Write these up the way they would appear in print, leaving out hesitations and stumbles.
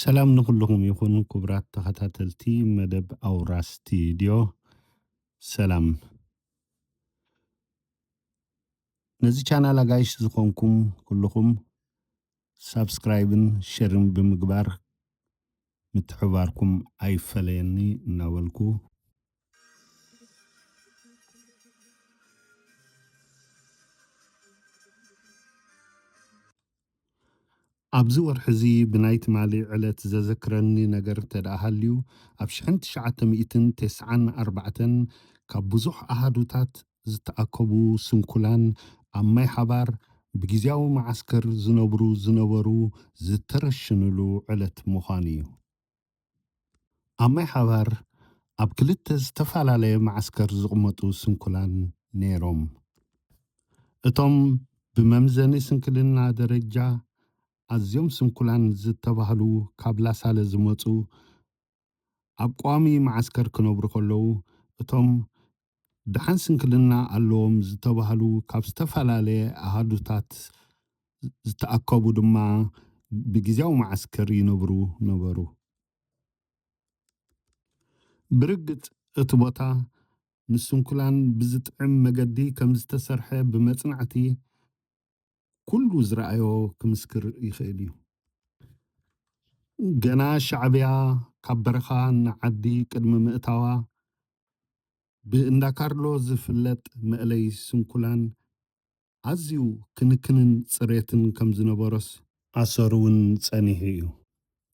ሰላም ንኩልኩም ይኹን ክቡራት ተኸታተልቲ መደብ ኣውራ ስቱድዮ ሰላም ነዚ ቻናል ኣጋይሽ ዝኾንኩም ኩልኩም ሳብስክራይብን ሸርን ብምግባር ምትሕብባርኩም ኣይፈለየኒ እናበልኩ ኣብዚ ወርሒ እዚ ብናይ ትማሊ ዕለት ዘዘክረኒ ነገር ተዳሃልዩ ኣብ 1994 ካብ ብዙሕ ኣሃዱታት ዝተኣከቡ ስንኩላን ኣብ ማይ ሓባር ብግዚያዊ ማዓስከር ዝነበሩ ዝተረሽንሉ ዕለት ምዃኑ እዩ። ኣብ ማይ ሓባር ኣብ ክልተ ዝተፈላለየ ማዓስከር ዝቕመጡ ስንኩላን ነይሮም። እቶም ብመምዘኒ ስንክልና ደረጃ ኣዝዮም ስንኩላን ዝተባህሉ ካብ ላሳለ ዝመፁ ኣብ ቋሚ ማዓስከር ክነብሩ ከለዉ እቶም ድሓን ስንክልና ኣለዎም ዝተባህሉ ካብ ዝተፈላለየ ኣሃዱታት ዝተኣከቡ ድማ ብግዚያዊ ማዓስከር ይነብሩ ነበሩ። ብርግፅ እቲ ቦታ ንስንኩላን ብዝጥዕም መገዲ ከም ዝተሰርሐ ብመጽናዕቲ ኩሉ ዝረኣዮ ክምስክር ይኽእል እዩ። ገና ሻዕብያ ካብ በረኻ ንዓዲ ቅድሚ ምእታዋ ብእንዳ ካርሎ ዝፍለጥ መእለይ ስንኩላን ኣዝዩ ክንክንን ጽሬትን ከም ዝነበሮስ ኣሰሩ እውን ጸኒሑ እዩ።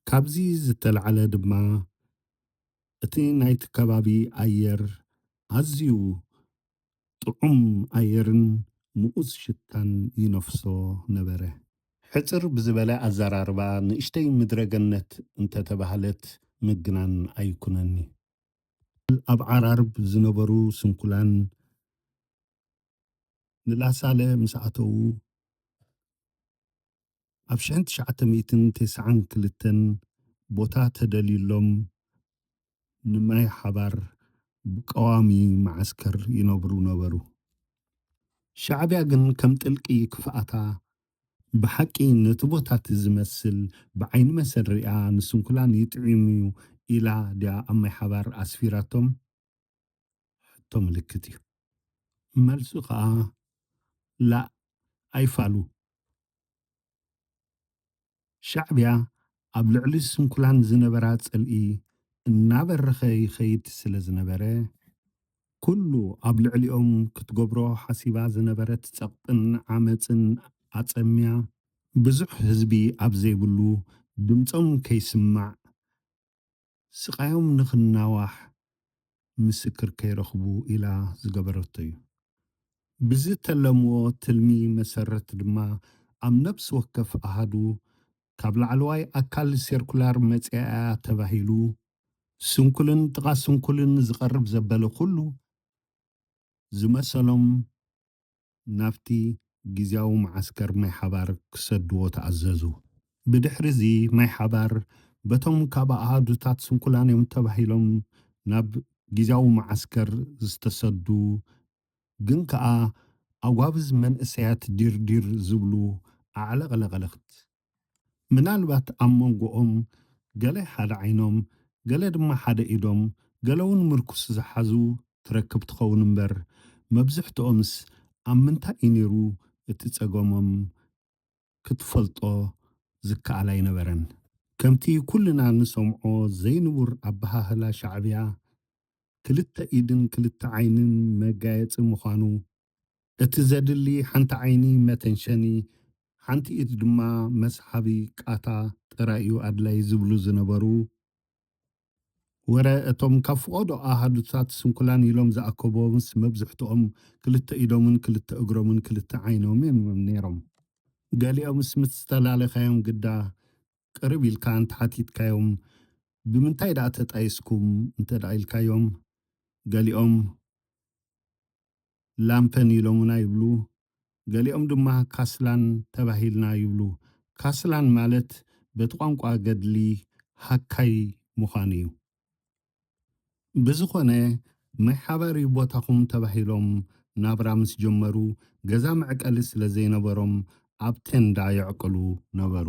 ካብዚ ዝተለዓለ ድማ እቲ ናይቲ ከባቢ ኣየር ኣዝዩ ጥዑም ኣየርን ምኡዝ ሽታን ይነፍሶ ነበረ። ሕፅር ብዝበለ ኣዘራርባ ንእሽተይ ምድረገነት እንተተባህለት ምግናን ኣይኩነኒ። ኣብ ዓራርብ ዝነበሩ ስንኩላን ንላሳለ ምስ ኣተዉ ኣብ 1992 ቦታ ተደልዩሎም ንማይ ሓባር ብቀዋሚ ማዓስከር ይነብሩ ነበሩ። ሻዕብያ ግን ከም ጥልቂ ክፍኣታ ብሓቂ ነቲ ቦታት ዝመስል ብዓይኒ መሰል ሪኣ ንስንኩላን ይጥዕሙ ኢላ ድያ ኣብ ማይ ሓባር ኣስፊራቶም? ሕቶ ምልክት እዩ። መልሱ ከዓ ላ ኣይፋሉ። ሻዕብያ ኣብ ልዕሊ ስንኩላን ዝነበራ ጽልኢ እናበረኸ ይኸይድ ስለ ዝነበረ ኩሉ ኣብ ልዕሊኦም ክትገብሮ ሓሲባ ዝነበረት ጸቕጥን ዓመፅን ኣጸምያ ብዙሕ ህዝቢ ኣብ ዘይብሉ ድምፆም ከይስማዕ ስቃዮም ንኽናዋሕ ምስክር ከይረኽቡ ኢላ ዝገበረቶ እዩ። ብዝተለምዎ ትልሚ መሰረት ድማ ኣብ ነብሲ ወከፍ ኣሃዱ ካብ ላዕለዋይ ኣካል ሴርኩላር መጽያ ተባሂሉ ስንኩልን ጥቓ ስንኩልን ዝቐርብ ዘበለ ኩሉ ዝመሰሎም ናብቲ ግዚያዊ ማዓስከር ማይ ሓባር ክሰድዎ ተኣዘዙ። ብድሕሪ እዚ ማይ ሓባር በቶም ካብ ኣሃዱታት ስንኩላን እዮም ተባሂሎም ናብ ግዚያዊ ማዓስከር ዝተሰዱ ግን ከዓ ኣጓብዝ መንእሰያት ዲርዲር ዝብሉ ኣዕለቕለቐለኽት ምናልባት ኣብ መንጎኦም ገለ ሓደ ዓይኖም ገለ ድማ ሓደ ኢዶም ገለ እውን ምርኩስ ዝሓዙ ትረክብ ትኸውን እምበር መብዝሕትኦምስ ኣብ ምንታይ እዩ ነይሩ እቲ ጸገሞም ክትፈልጦ ዝከኣል ኣይነበረን። ከምቲ ኩልና ንሰምዖ ዘይንቡር ኣበሃህላ ሻዕብያ ክልተ ኢድን ክልተ ዓይንን መጋየፂ ምዃኑ እቲ ዘድሊ ሓንቲ ዓይኒ መተንሸኒ ሓንቲ ኢድ ድማ መስሓቢ ቃታ ጥራይ እዩ ኣድላይ ዝብሉ ዝነበሩ ወረ እቶም ካብ ፍቆዶ ኣሃዱታት ስንኩላን ኢሎም ዝኣከቦምስ መብዝሕትኦም ክልተ ኢዶምን ክልተ እግሮምን ክልተ ዓይኖምን ነይሮም። ገሊኦምስ ምስ ዝተላለኻዮም ግዳ ቅርብ ኢልካ እንተሓቲትካዮም ብምንታይ ዳ ተጣይስኩም እንተዳ ኢልካዮም ገሊኦም ላምፐን ኢሎሙና ይብሉ፣ ገሊኦም ድማ ካስላን ተባሂልና ይብሉ። ካስላን ማለት በቲ ቋንቋ ገድሊ ሃካይ ምዃኑ እዩ። ብዝኾነ ማይ ሓባሪ ቦታኹም ተባሂሎም ናብራ ምስ ጀመሩ ገዛ መዕቀሊ ስለ ዘይነበሮም ኣብ ቴንዳ ይዕቅሉ ነበሩ።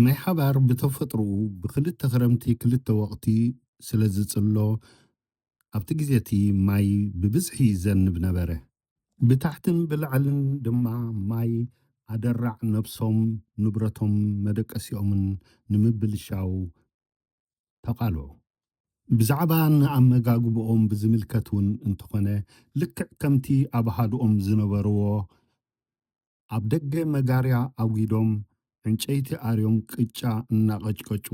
ማይ ሓባር ብተፈጥሮኡ ብክልተ ክረምቲ ክልተ ወቕቲ ስለ ዝጽሎ ኣብቲ ግዜ እቲ ማይ ብብዝሒ ይዘንብ ነበረ። ብታሕትን ብላዕልን ድማ ማይ ኣደራዕ ነብሶም ንብረቶም መደቀሲኦምን ንምብልሻው ተቓልዑ። ብዛዕባ ንኣመጋግቦኦም ብዝምልከት እውን እንተኾነ ልክዕ ከምቲ ኣብ ሃድኦም ዝነበርዎ ኣብ ደገ መጋርያ ኣጉዶም ዕንጨይቲ ኣርዮም ቅጫ እናቐጭቀጩ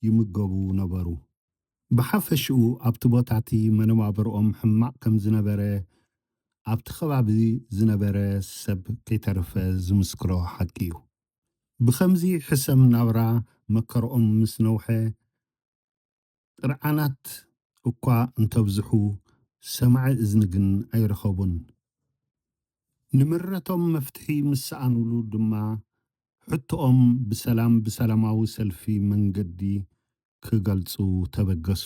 ይምገቡ ነበሩ። ብሓፈሽኡ ኣብቲ ቦታ እቲ መነባብሮኦም ሕማቕ ከም ዝነበረ ኣብቲ ከባቢ ዝነበረ ሰብ ከይተረፈ ዝምስክሮ ሓቂ እዩ። ብከምዚ ሕሰም ናብራ መከርኦም ምስ ነውሐ ጥርዓናት እኳ እንተብዝሑ ሰማዒ እዝኒ ግን ኣይረኸቡን። ንምረቶም መፍትሒ ምስ ሰኣንሉ ድማ ሕቶኦም ብሰላማዊ ሰልፊ መንገዲ ክገልጹ ተበገሱ።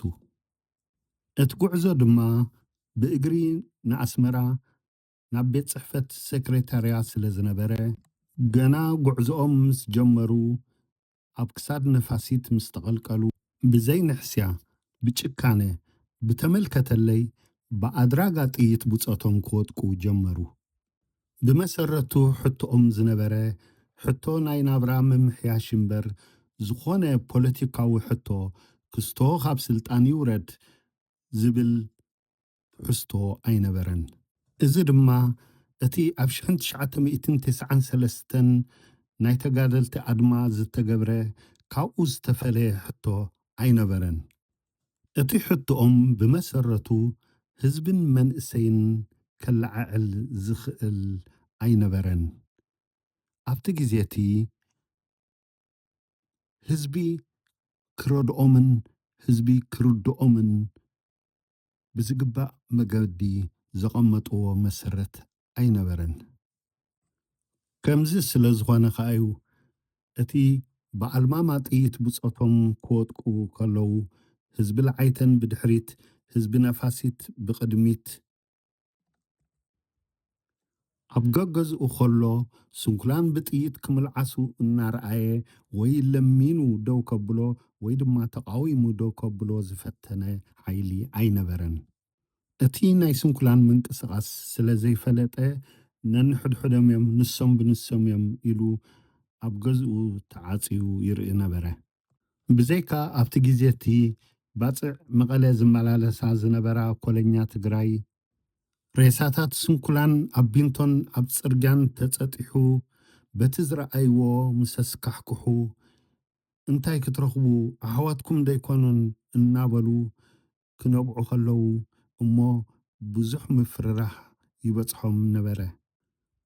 እቲ ጉዕዞ ድማ ብእግሪ ንኣስመራ ናብ ቤት ጽሕፈት ሰክሬታርያ ስለ ዝነበረ ገና ጉዕዞኦም ምስ ጀመሩ ኣብ ክሳድ ነፋሲት ምስ ተቐልቀሉ ብዘይንሕስያ ብጭካነ ብተመልከተለይ ብኣድራጋ ጥይት ብፆቶም ክወድቁ ጀመሩ። ብመሰረቱ ሕቶኦም ዝነበረ ሕቶ ናይ ናብራ ምምሕያሽ እምበር ዝኾነ ፖለቲካዊ ሕቶ ክስቶ ካብ ስልጣን ይውረድ ዝብል ሕዝቶ ኣይነበረን። እዚ ድማ እቲ ኣብ 1993 ናይ ተጋደልቲ ኣድማ ዝተገብረ ካብኡ ዝተፈለየ ሕቶ ኣይነበረን። እቲ ሕቶኦም ብመሰረቱ ህዝብን መንእሰይን ከለዓዕል ዝኽእል ኣይነበረን። ኣብቲ ግዜ እቲ ህዝቢ ክረድኦምን ህዝቢ ክርድኦምን ብዝግባእ መገዲ ዘቐመጥዎ መሰረት ኣይነበረን። ከምዚ ስለ ዝኾነ ከዓ እዩ እቲ ብኣልማማ ጥይት ብፆቶም ክወድቁ ከለዉ ህዝቢ ለዓይተን ብድሕሪት ህዝቢ ነፋሲት ብቕድሚት ኣብ ገገዝኡ ከሎ ስንኩላን ብጥይት ክምልዓሱ እናረኣየ ወይ ለሚኑ ደው ከብሎ ወይ ድማ ተቃዊሙ ደው ከብሎ ዝፈተነ ሓይሊ ኣይነበረን። እቲ ናይ ስንኩላን ምንቅስቓስ ስለ ዘይፈለጠ ነንሕድሕዶም እዮም ንሶም ብንሶም እዮም ኢሉ ኣብ ገዝኡ ተዓፅዩ ይርኢ ነበረ። ብዘይካ ኣብቲ ግዜ እቲ ባፅዕ መቐለ ዝመላለሳ ዝነበራ ኮለኛ ትግራይ ሬሳታት ስንኩላን ኣብ ቢንቶን ኣብ ጽርግያን ተጸጢሑ በቲ ዝረኣይዎ ምስ ኣስካሕክሑ እንታይ ክትረኽቡ ኣሕዋትኩም ደይኮኑን እናበሉ ክነብዑ ከለዉ እሞ ብዙሕ ምፍርራሕ ይበጽሖም ነበረ።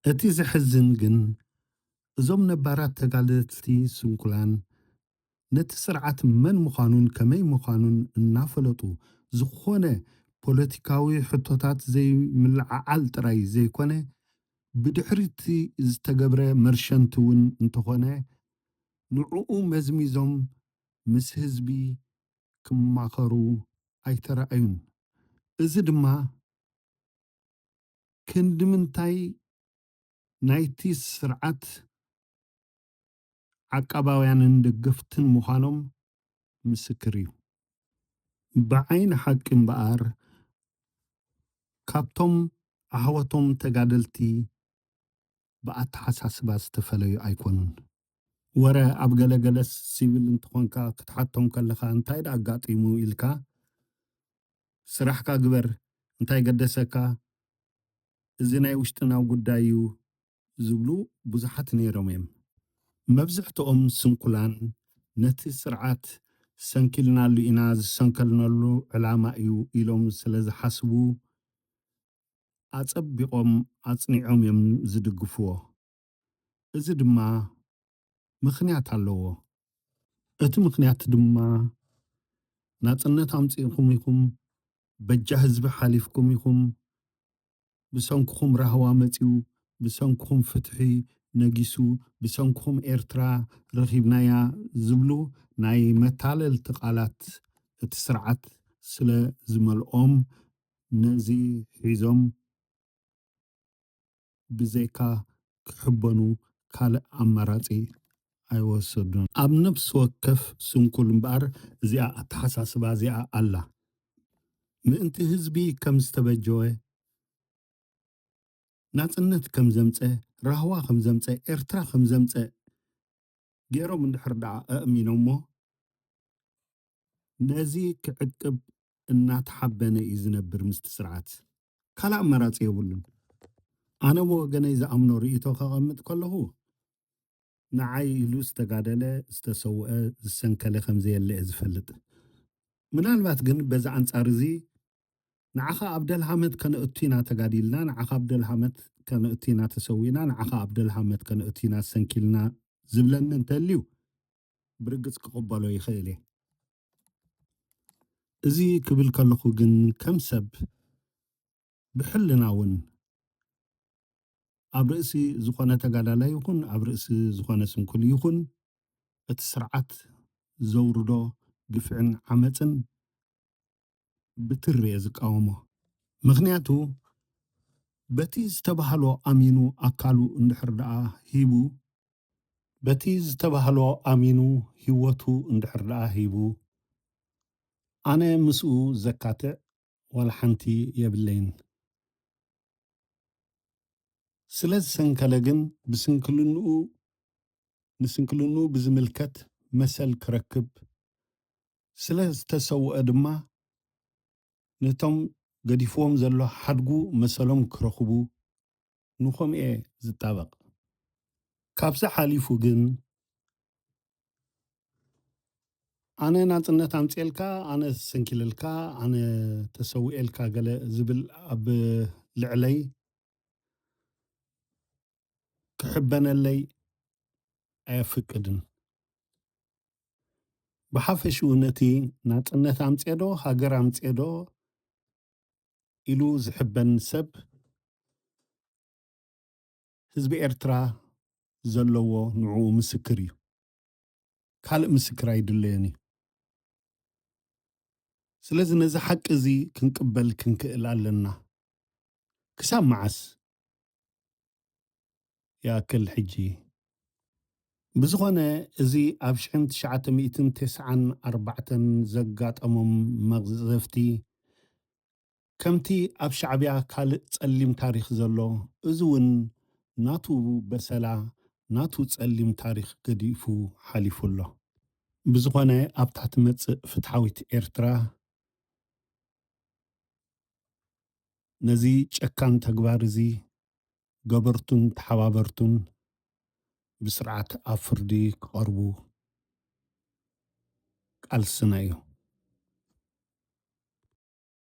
እቲ ዝሕዝን ግን እዞም ነባራት ተጋደልቲ ስንኩላን ነቲ ስርዓት መን ምዃኑን ከመይ ምዃኑን እናፈለጡ ዝኾነ ፖለቲካዊ ሕቶታት ዘይምልዓዓል ጥራይ ዘይኮነ ብድሕሪቲ ዝተገብረ መርሸንቲ እውን እንተኾነ ንዕኡ መዝሚዞም ምስ ህዝቢ ክማኸሩ ኣይተረኣዩን። እዚ ድማ ክንዲ ምንታይ ናይቲ ስርዓት ዓቀባውያንን ደገፍትን ምዃኖም ምስክር እዩ። ብዓይኒ ሓቂ እምበኣር ካብቶም ኣሕዋቶም ተጋደልቲ ብኣተሓሳስባ ዝተፈለዩ ኣይኮኑን። ወረ ኣብ ገለገለ ሲቪል እንትኾንካ ክትሓቶም ከለኻ እንታይ ዳ ኣጋጢሙ ኢልካ ስራሕካ ግበር እንታይ ገደሰካ እዚ ናይ ውሽጥናዊ ጉዳይ እዩ ዝብሉ ብዙሓት ነይሮም እዮም። መብዛሕትኦም ስንኩላን ነቲ ስርዓት ሰንኪልናሉ ኢና ዝሰንከልናሉ ዕላማ እዩ ኢሎም ስለ ዝሓስቡ ኣጸቢቖም ኣጽኒዖም እዮም ዝድግፍዎ። እዚ ድማ ምኽንያት ኣለዎ። እቲ ምኽንያት ድማ ናጽነት ኣምጺእኹም ኢኹም በጃ ህዝቢ ሓሊፍኩም ኢኹም ብሰንኩኹም ራህዋ መጺኡ ብሰንኩኹም ፍትሒ ነጊሱ ብሰንኩኹም ኤርትራ ረኺብናያ ዝብሉ ናይ መታለልቲ ቃላት እቲ ስርዓት ስለ ዝመልኦም ነዚ ሒዞም ብዘይካ ክሕበኑ ካልእ ኣማራጺ ኣይወሰዱን ኣብ ነፍሲ ወከፍ ስንኩል እምበኣር እዚኣ ኣተሓሳስባ እዚኣ ኣላ ምእንቲ ህዝቢ ከም ዝተበጀወ ናጽነት ከም ዘምፀ ራህዋ ከም ዘምፀ ኤርትራ ከም ዘምፀ ገይሮም እንድሕር ደኣ ኣእሚኖም እሞ ነዚ ክዕቅብ እናተሓበነ እዩ ዝነብር ምስቲ ስርዓት ካልእ ኣማራፂ የብሉን ኣነ ብወገነይ ዝኣምኖ ርእቶ ከቐምጥ ከለኹ ንዓይ ኢሉ ዝተጋደለ ዝተሰውአ ዝሰንከለ ከም ዘየለ እየ ዝፈልጥ ምናልባት ግን በዚ ኣንጻር እዚ ንዓኻ ኣብ ደልሃመት ከነእቱ ኢና ተጋዲልና ንዓኻ ኣብ ደልሃመት ከነእቱ ኢና ተሰዊና ንዓኻ ኣብ ደልሃመት ከነእቱ ኢና ሰንኪልና ዝብለኒ እንተልዩ ብርግፅ ክቕበሎ ይኽእል እየ እዚ ክብል ከለኹ ግን ከም ሰብ ብሕልና እውን ኣብ ርእሲ ዝኾነ ተጋዳላይ ይኹን ኣብ ርእሲ ዝኾነ ስንኩል ይኹን እቲ ስርዓት ዘውርዶ ግፍዕን ዓመፅን ብትሪ እየ ዝቃወሞ ምክንያቱ በቲ ዝተባህሎ ኣሚኑ ኣካሉ እንድሕር ደኣ ሂቡ በቲ ዝተባህሎ ኣሚኑ ሂወቱ እንድሕር ደኣ ሂቡ ኣነ ምስኡ ዘካትዕ ዋላ ሓንቲ የብለይን ስለ ዝሰንከለ ግን ብስንክልንኡ ንስንክልንኡ ብዝምልከት መሰል ክረክብ ስለ ዝተሰውአ ድማ ነቶም ገዲፍዎም ዘሎ ሓድጉ መሰሎም ክረኽቡ ንኸምኡ እየ ዝጣበቕ ካብዚ ሓሊፉ ግን ኣነ ናጽነት ኣምፂልካ ኣነ ሰንኪለልካ ኣነ ተሰዊኤልካ ገለ ዝብል ኣብ ልዕለይ ክሕበነለይ ኣየፍቅድን ብሓፈሽኡ ነቲ ናጽነት ኣምፄዶ ሃገር ኣምፄዶ ኢሉ ዝሕበን ሰብ ህዝቢ ኤርትራ ዘለዎ ንዕኡ ምስክር እዩ ካልእ ምስክር ኣይድለዮን እዩ ስለዚ ነዚ ሓቂ እዚ ክንቅበል ክንክእል ኣለና ክሳብ መዓስ ያክል ሕጂ ብዝኾነ እዚ ኣብ 1994 ዘጋጠሞም መቕዘፍቲ ከምቲ ኣብ ሻዕብያ ካልእ ጸሊም ታሪክ ዘሎ እዚ እውን ናቱ በሰላ ናቱ ጸሊም ታሪክ ገዲፉ ሓሊፉ ኣሎ ብዝኾነ ኣብታ ትመጽእ ፍትሓዊት ኤርትራ ነዚ ጨካን ተግባር እዚ ገበርቱን ተሓባበርቱን ብስርዓት ኣብ ፍርዲ ክቐርቡ ቃልስና እዩ